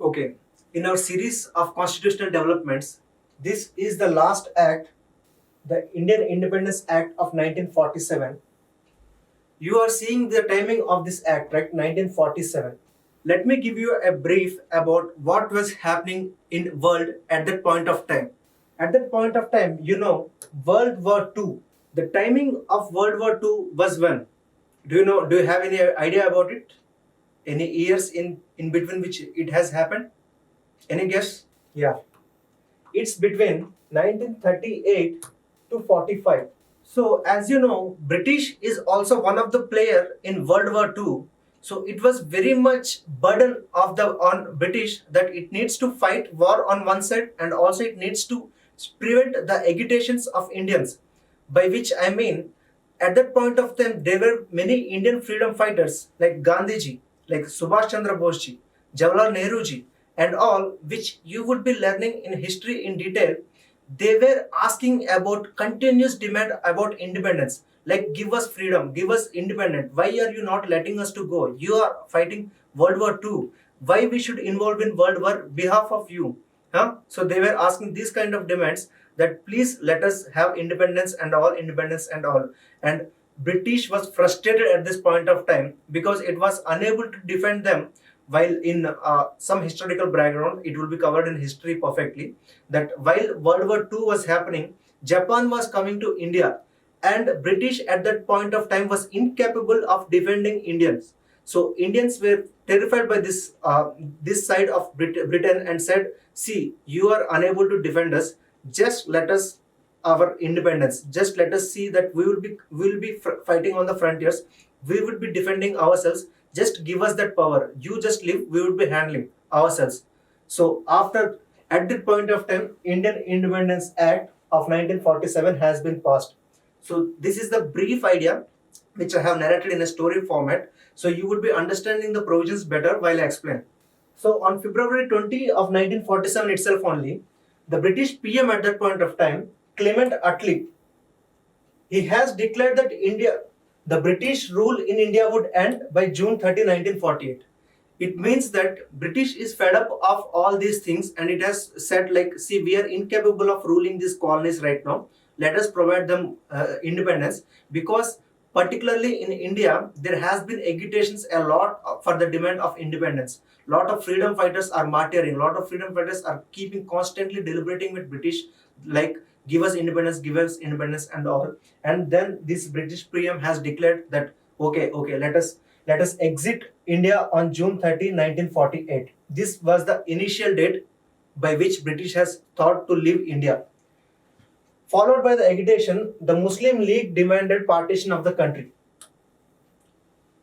Okay, in our series of constitutional developments, this is the last act, the Indian Independence Act of 1947. You are seeing the timing of this act, right? 1947. Let me give you a brief about what was happening in world at that point of time. At that point of time, World War II. The timing of World War II was when? Do you know? Do you have any idea about it? Any years in between which it has happened? Any guess? Yeah, it's between 1938 to 45. So as you know, British is also one of the player in World War II. So it was very much burden of the on British that it needs to fight war on one side and also it needs to prevent the agitations of Indians. By which I mean, at that point of time, there were many Indian freedom fighters like Gandhiji, like Subhash Chandra Bose ji, Jawaharlal Nehru ji, and all which you would be learning in history in detail. They were asking about continuous demand about independence, like give us freedom, give us independence. Why are you not letting us to go? You are fighting World War II. Why we should involve in World War behalf of you? Huh? So they were asking these kind of demands that please let us have independence and all. And British was frustrated at this point of time because it was unable to defend them. While in some historical background, it will be covered in history perfectly, that while World War II was happening, Japan was coming to India, and British at that point of time was incapable of defending Indians. So Indians were terrified by this side of Britain and said, "See, you are unable to defend us. Just let us our independence. Just let us see that we will be fighting on the frontiers. We would be defending ourselves. Just give us that power. You just live. We would be handling ourselves." So after at that point of time, Indian Independence Act of 1947 has been passed. So this is the brief idea which I have narrated in a story format. So you would be understanding the provisions better while I explain. So on February 20 of 1947 itself only, the British PM at that point of time, Clement Attlee, he has declared that the British rule in India would end by June 30, 1948. It means that British is fed up of all these things and it has said like, see, we are incapable of ruling these colonies right now. Let us provide them independence, because particularly in India, there has been agitations a lot for the demand of independence. Lot of freedom fighters are martyring. Lot of freedom fighters are keeping constantly deliberating with British, like give us independence and all. And then this British PM has declared that okay, let us exit India on June 30, 1948. This was the initial date by which British has thought to leave India. Followed by the agitation, the Muslim League demanded partition of the country.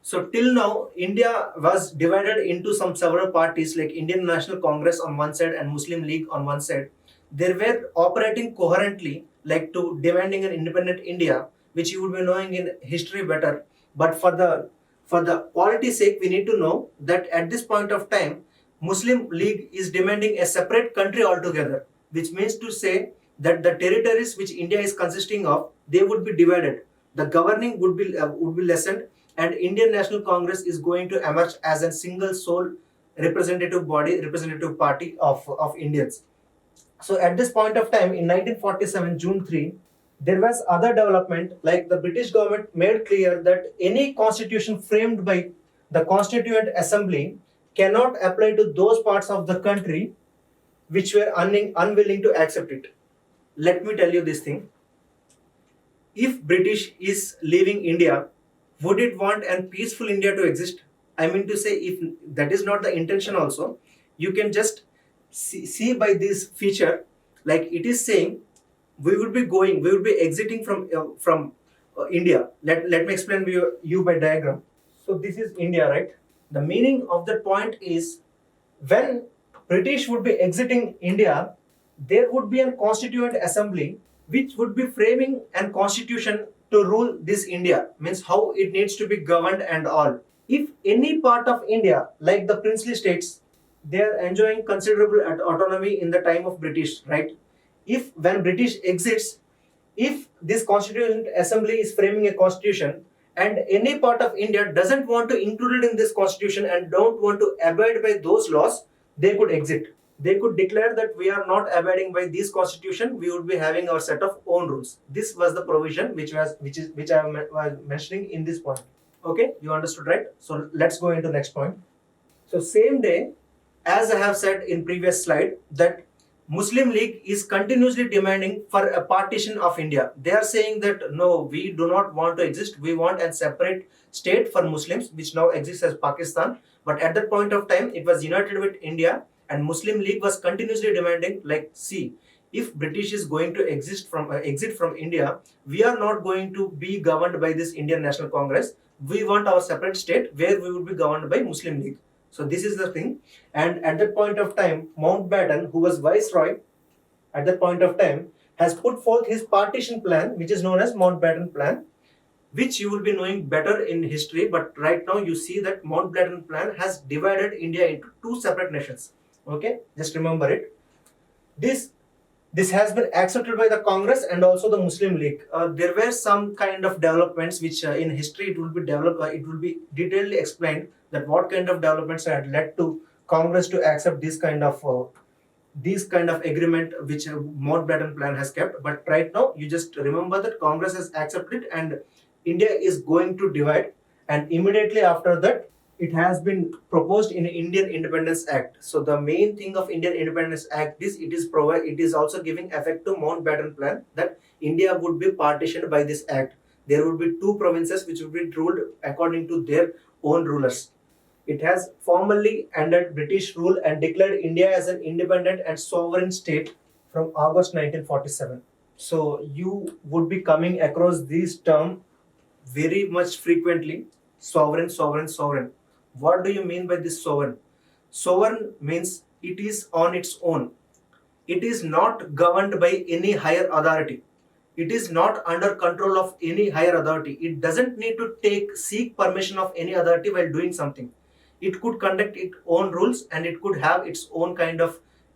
So till now, India was divided into some several parties like Indian National Congress on one side and Muslim League on one side. They were operating coherently, like to demanding an independent India, which you would be knowing in history better. But for the quality sake, we need to know that at this point of time, Muslim League is demanding a separate country altogether, which means to say that the territories which India is consisting of, they would be divided. The governing would be lessened, and Indian National Congress is going to emerge as a single sole representative party of Indians. So at this point of time in 1947 June 3, there was other development, like the British government made clear that any constitution framed by the Constituent Assembly cannot apply to those parts of the country which were unwilling to accept it. Let me tell you this thing. If British is leaving India, would it want a peaceful India to exist? I mean to say, if that is not the intention also, you can just see by this feature, like it is saying, we would be exiting from India. Let me explain you by diagram. So this is India, right? The meaning of that point is, when British would be exiting India, there would be a constituent assembly which would be framing a constitution to rule this India, means how it needs to be governed and all. If any part of India, like the princely states, they are enjoying considerable autonomy in the time of British, right? If when British exits, if this constituent assembly is framing a constitution and any part of India doesn't want to include it in this constitution and don't want to abide by those laws, they could exit. They could declare that we are not abiding by this constitution. We would be having our set of own rules. This was the provision which I was mentioning in this point. Okay, you understood, right? So let's go into next point. So same day, as I have said in previous slide, that Muslim League is continuously demanding for a partition of India. They are saying that no, we do not want to exist. We want a separate state for Muslims, which now exists as Pakistan. But at that point of time, it was united with India, and Muslim League was continuously demanding, like, see, if British is going to exit from India, we are not going to be governed by this Indian National Congress. We want our separate state where we would be governed by Muslim League. So this is the thing. And at that point of time, Mountbatten, who was viceroy at that point of time, has put forth his partition plan, which is known as Mountbatten Plan, which you will be knowing better in history. But right now you see that Mountbatten Plan has divided India into two separate nations. Okay, just remember it. This has been accepted by the Congress and also the Muslim League. There were some kind of developments which in history it will be developed. It will be detailedly explained that what kind of developments had led to Congress to accept this kind of agreement which Mountbatten Plan has kept. But right now you just remember that Congress has accepted it and India is going to divide. And immediately after that, it has been proposed in Indian Independence Act. So the main thing of Indian Independence Act is it is also giving effect to Mountbatten Plan, that India would be partitioned by this act. There would be two provinces which would be ruled according to their own rulers. It has formally ended British rule and declared India as an independent and sovereign state from August 1947. So you would be coming across this term very much frequently: sovereign, sovereign, sovereign. What do you mean by this sovereign? Sovereign means it is on its own. It is not governed by any higher authority. It is not under control of any higher authority. It doesn't need to seek permission of any authority while doing something. It could conduct its own rules and it could have its own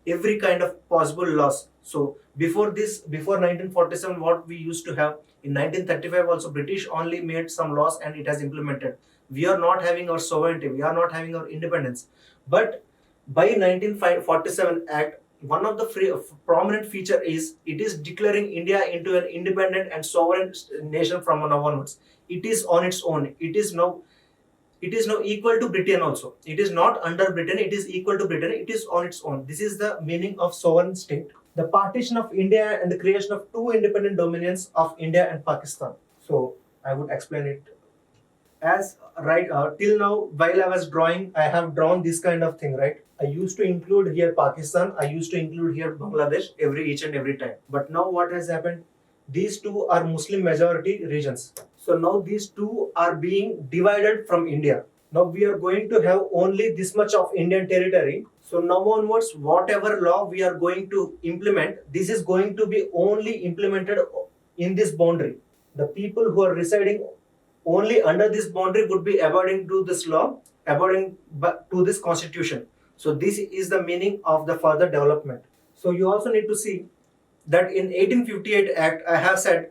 every kind of possible laws. So before 1947, what we used to have in 1935 also, British only made some laws and it has implemented. We are not having our sovereignty. We are not having our independence. But by 1947 Act, one of the prominent feature is it is declaring India into an independent and sovereign nation from now onwards. It is on its own. It is now equal to Britain also. It is not under Britain. It is equal to Britain. It is on its own. This is the meaning of sovereign state. The partition of India and the creation of two independent dominions of India and Pakistan. So I would explain it as till now. While I was drawing, I have drawn this kind of thing, right? I used to include here Pakistan. I used to include here Bangladesh each and every time. But now what has happened? These two are Muslim majority regions. So now these two are being divided from India. Now we are going to have only this much of Indian territory. So now onwards, whatever law we are going to implement, this is going to be only implemented in this boundary. The people who are residing only under this boundary would be abiding to this law, abiding to this constitution. So this is the meaning of the further development. So you also need to see that in 1858 Act, I have said,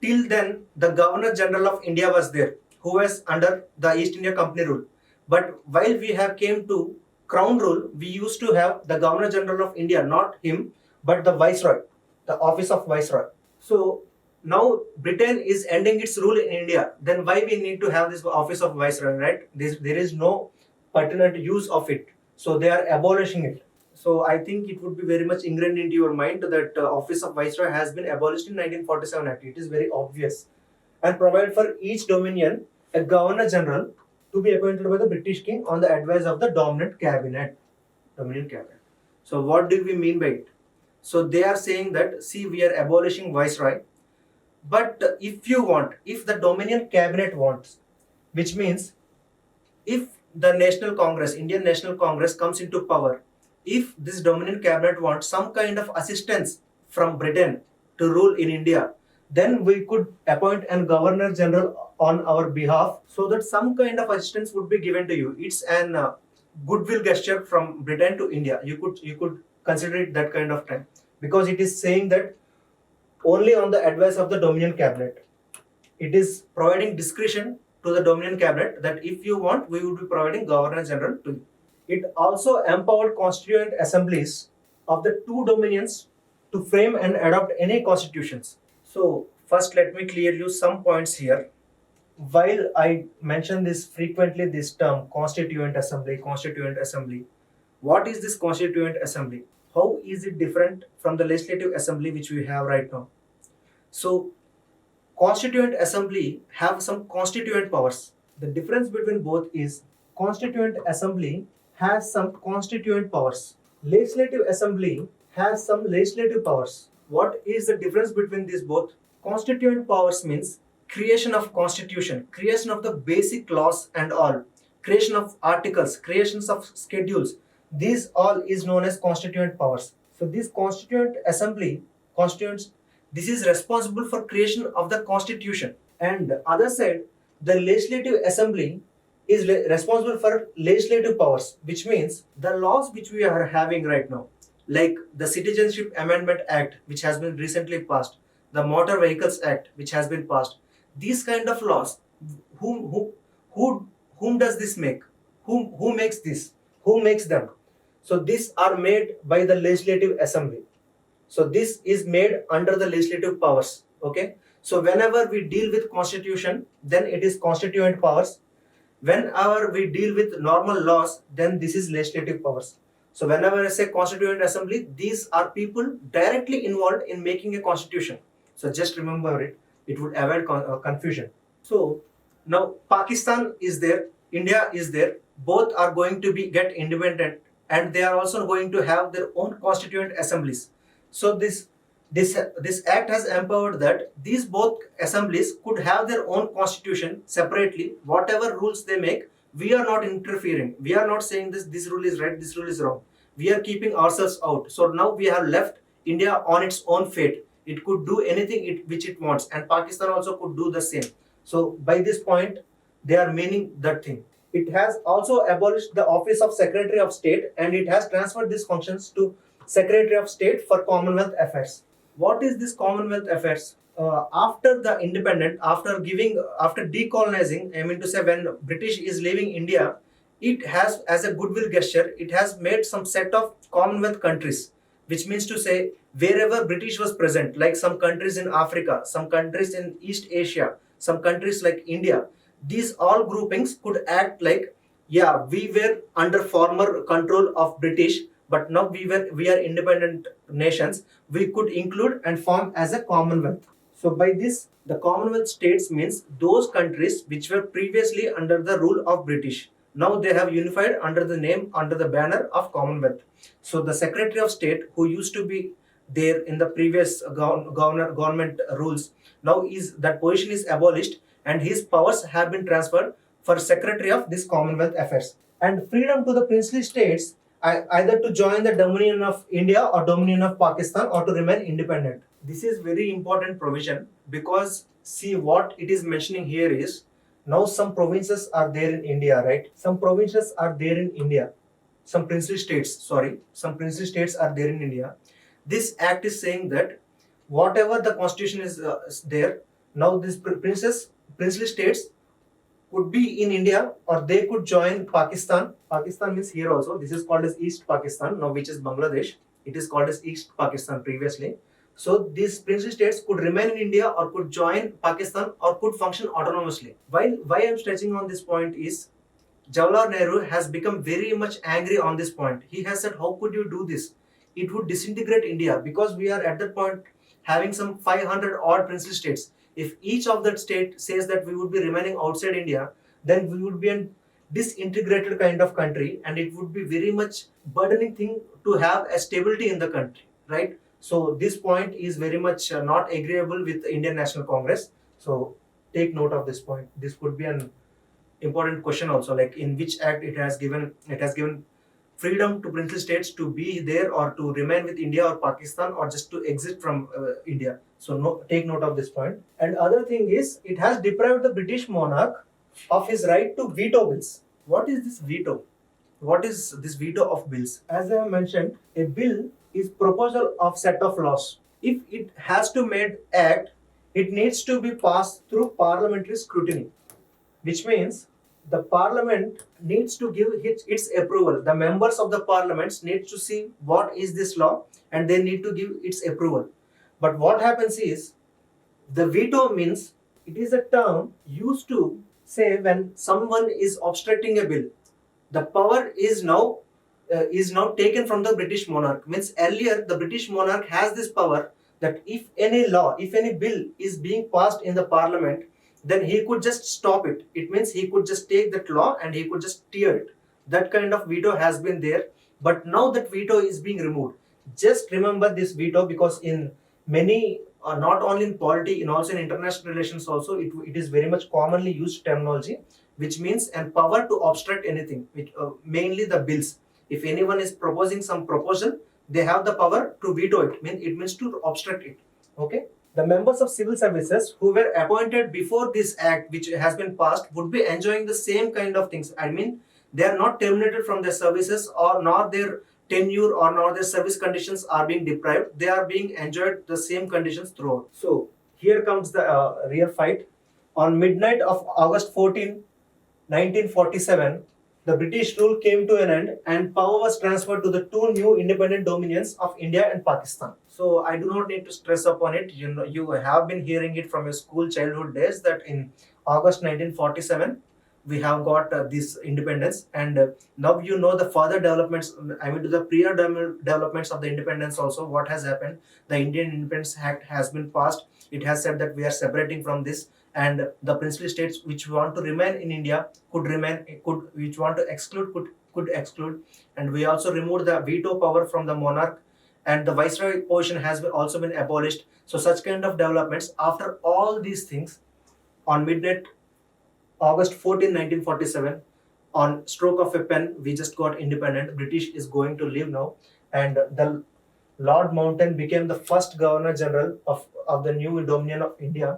till then the Governor General of India was there, who was under the East India Company rule. But while we have came to Crown rule, we used to have the Governor General of India, not him, but the Viceroy, the office of Viceroy. So now Britain is ending its rule in India. Then why we need to have this office of Viceroy, right? There is no pertinent use of it. So they are abolishing it. So I think it would be very much ingrained into your mind that office of Viceroy has been abolished in 1947 Act. It is very obvious. And provide for each dominion a Governor General to be appointed by the British King on the advice of the dominant cabinet. Dominion cabinet. So what do we mean by it? So they are saying that, see, we are abolishing Viceroy. But if the Dominion cabinet wants, which means if the National Congress, Indian National Congress comes into power, if this Dominion cabinet wants some kind of assistance from Britain to rule in India, then we could appoint a Governor General on our behalf so that some kind of assistance would be given to you. It's an goodwill gesture from Britain to India. You could consider it that kind of time, because it is saying that only on the advice of the Dominion cabinet. It is providing discretion to the Dominion cabinet that if you want, we would be providing Governor General to you. It also empowered constituent assemblies of the two dominions to frame and adopt any constitutions. So, first let me clear you some points here. While I mention this frequently, this term constituent assembly, what is this constituent assembly? How is it different from the legislative assembly which we have right now? So, constituent assembly have some constituent powers. The difference between both is constituent assembly has some constituent powers. Legislative assembly has some legislative powers. What is the difference between these both? Constituent powers means creation of constitution, creation of the basic laws and all, creation of articles, creations of schedules. These all is known as constituent powers. So this constituent assembly, constituents, this is responsible for creation of the constitution. And the other side, the legislative assembly is responsible for legislative powers, which means the laws which we are having right now, like the Citizenship Amendment Act, which has been recently passed, the Motor Vehicles Act, which has been passed. These kind of laws, whom does this make? Who makes this? Who makes them? So these are made by the Legislative Assembly. So this is made under the legislative powers. Okay. So whenever we deal with constitution, then it is constituent powers. Whenever we deal with normal laws, then this is legislative powers. So whenever I say constituent assembly, these are people directly involved in making a constitution. So just remember it. It would avoid confusion. So now Pakistan is there, India is there. Both are going to be get independent, and they are also going to have their own constituent assemblies. So this act has empowered that these both assemblies could have their own constitution separately. Whatever rules they make, we are not interfering. We are not saying this rule is right, this rule is wrong. We are keeping ourselves out. So now we have left India on its own fate. It could do anything which it wants, and Pakistan also could do the same. So by this point, they are meaning that thing. It has also abolished the office of Secretary of State, and it has transferred these functions to Secretary of State for Commonwealth Affairs. What is this Commonwealth Affairs? After the independent, after decolonizing, I mean to say when British is leaving India, it has, as a goodwill gesture, it has made some set of Commonwealth countries, which means to say wherever British was present, like some countries in Africa, some countries in East Asia, some countries like India, these all groupings could act like, yeah, we were under former control of British, but now we are independent nations. We could include and form as a Commonwealth. So by this, the Commonwealth states means those countries which were previously under the rule of British. Now they have unified under the name, under the banner of Commonwealth. So the Secretary of State, who used to be there in the previous government rules, now is that position is abolished, and his powers have been transferred for Secretary of this Commonwealth Affairs. And freedom to the princely states either to join the Dominion of India or Dominion of Pakistan, or to remain independent. This is very important provision, because see what it is mentioning here is, now some provinces are there in India, right? Some provinces are there in India. Some princely states are there in India. This act is saying that whatever the constitution is there, now these princely states could be in India, or they could join Pakistan. Pakistan means here also, this is called as East Pakistan, now which is Bangladesh. It is called as East Pakistan previously. So these princely states could remain in India, or could join Pakistan, or could function autonomously. Why I am stretching on this point is, Jawaharlal Nehru has become very much angry on this point. He has said, how could you do this? It would disintegrate India, because we are at that point having some 500 odd princely states. If each of that state says that we would be remaining outside India, then we would be a disintegrated kind of country, and it would be very much burdening thing to have a stability in the country, right? So this point is very much not agreeable with the Indian National Congress. So take note of this point. This could be an important question also, like in which act it has given freedom to princely states to be there, or to remain with India or Pakistan, or just to exit from India. So take note of this point. And other thing is, it has deprived the British monarch of his right to veto bills. What is this veto? What is this veto of bills? As I have mentioned, a bill is proposal of set of laws. If it has to made act, it needs to be passed through parliamentary scrutiny, which means the parliament needs to give its approval. The members of the parliaments need to see what is this law and they need to give its approval. But what happens is, the veto means, it is a term used to say when someone is obstructing a bill. The power is now taken from the British monarch. Means earlier the British monarch has this power that if any law, if any bill is being passed in the parliament, then he could just stop it. It means he could just take that law and he could just tear it. That kind of veto has been there, but now that veto is being removed. Just remember this veto, because in many, not only in polity, in also in international relations also, it is very much commonly used terminology, which means an power to obstruct anything, which, mainly the bills. If anyone is proposing some proposal, they have the power to veto it. It means to obstruct it. Okay. The members of civil services who were appointed before this act, which has been passed, would be enjoying the same kind of things. They are not terminated from their services, or nor their tenure or nor their service conditions are being deprived. They are being enjoyed the same conditions throughout. So here comes the real fight. On midnight of August 14, 1947, the British rule came to an end and power was transferred to the two new independent dominions of India and Pakistan. So I do not need to stress upon it. You know, you have been hearing it from your school childhood days that in August 1947 we have got this independence, and now you know the further developments. To the prior developments of the independence also. What has happened? The Indian Independence Act has been passed. It has said that we are separating from this, and the princely states which want to remain in India could remain, which want to exclude could exclude, and we also removed the veto power from the monarch, and the viceroy position has also been abolished. So such kind of developments. After all these things, on midnight August 14, 1947, on stroke of a pen, we just got independent. British is going to leave now, and the Lord Mountbatten became the first Governor General of the new Dominion of India,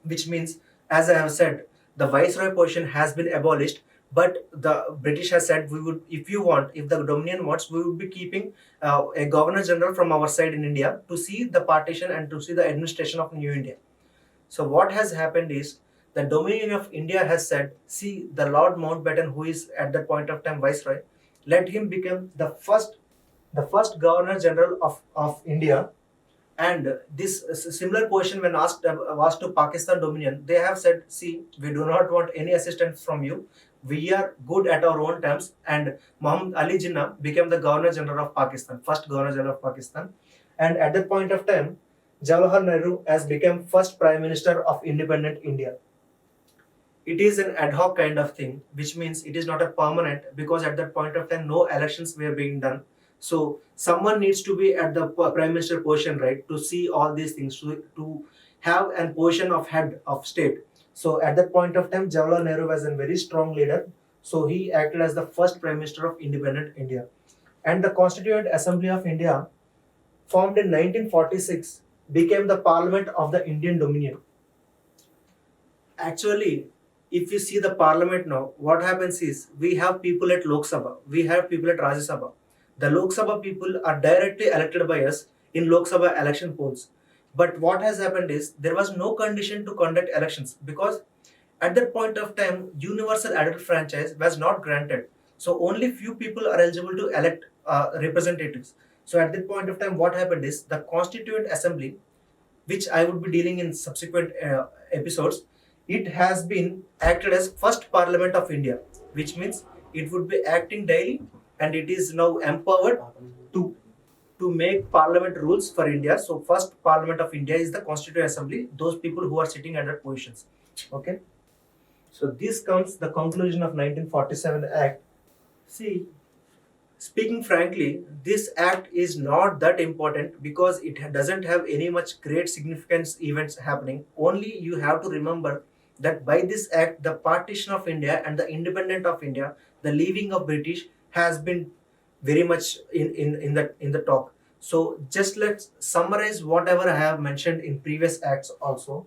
which means, as I have said, the viceroy position has been abolished, but the British has said, we would, if the Dominion wants, we would be keeping a Governor General from our side in India to see the partition and to see the administration of New India. So what has happened is, the Dominion of India has said, see, the Lord Mountbatten, who is at that point of time viceroy, let him become the first Governor General of India. And this similar question, when asked to Pakistan Dominion, they have said, see, we do not want any assistance from you. We are good at our own terms. And Muhammad Ali Jinnah became the Governor General of Pakistan, first Governor General of Pakistan. And at that point of time, Jawaharlal Nehru has become first Prime Minister of independent India. It is an ad hoc kind of thing, which means it is not a permanent, because at that point of time no elections were being done. So someone needs to be at the prime minister position, right, to see all these things, to have a position of head of state. So at that point of time, Jawaharlal Nehru was a very strong leader. So he acted as the first prime minister of independent India. And the Constituent Assembly of India, formed in 1946, became the parliament of the Indian Dominion. Actually, if you see the parliament now, what happens is, we have people at Lok Sabha, we have people at Rajya Sabha. The Lok Sabha people are directly elected by us in Lok Sabha election polls. But what has happened is, there was no condition to conduct elections, because at that point of time, universal adult franchise was not granted. So only few people are eligible to elect representatives. So at that point of time, what happened is, the Constituent Assembly, which I would be dealing in subsequent episodes, it has been acted as first Parliament of India, which means it would be acting daily, and it is now empowered to make Parliament rules for India. So first Parliament of India is the Constituent Assembly, those people who are sitting at that positions. Okay. So this comes the conclusion of 1947 Act. See, speaking frankly, this act is not that important, because it doesn't have any much great significance events happening. Only you have to remember that by this act, the partition of India and the independence of India, the leaving of British, has been very much in the talk. So just let's summarize whatever I have mentioned in previous acts also.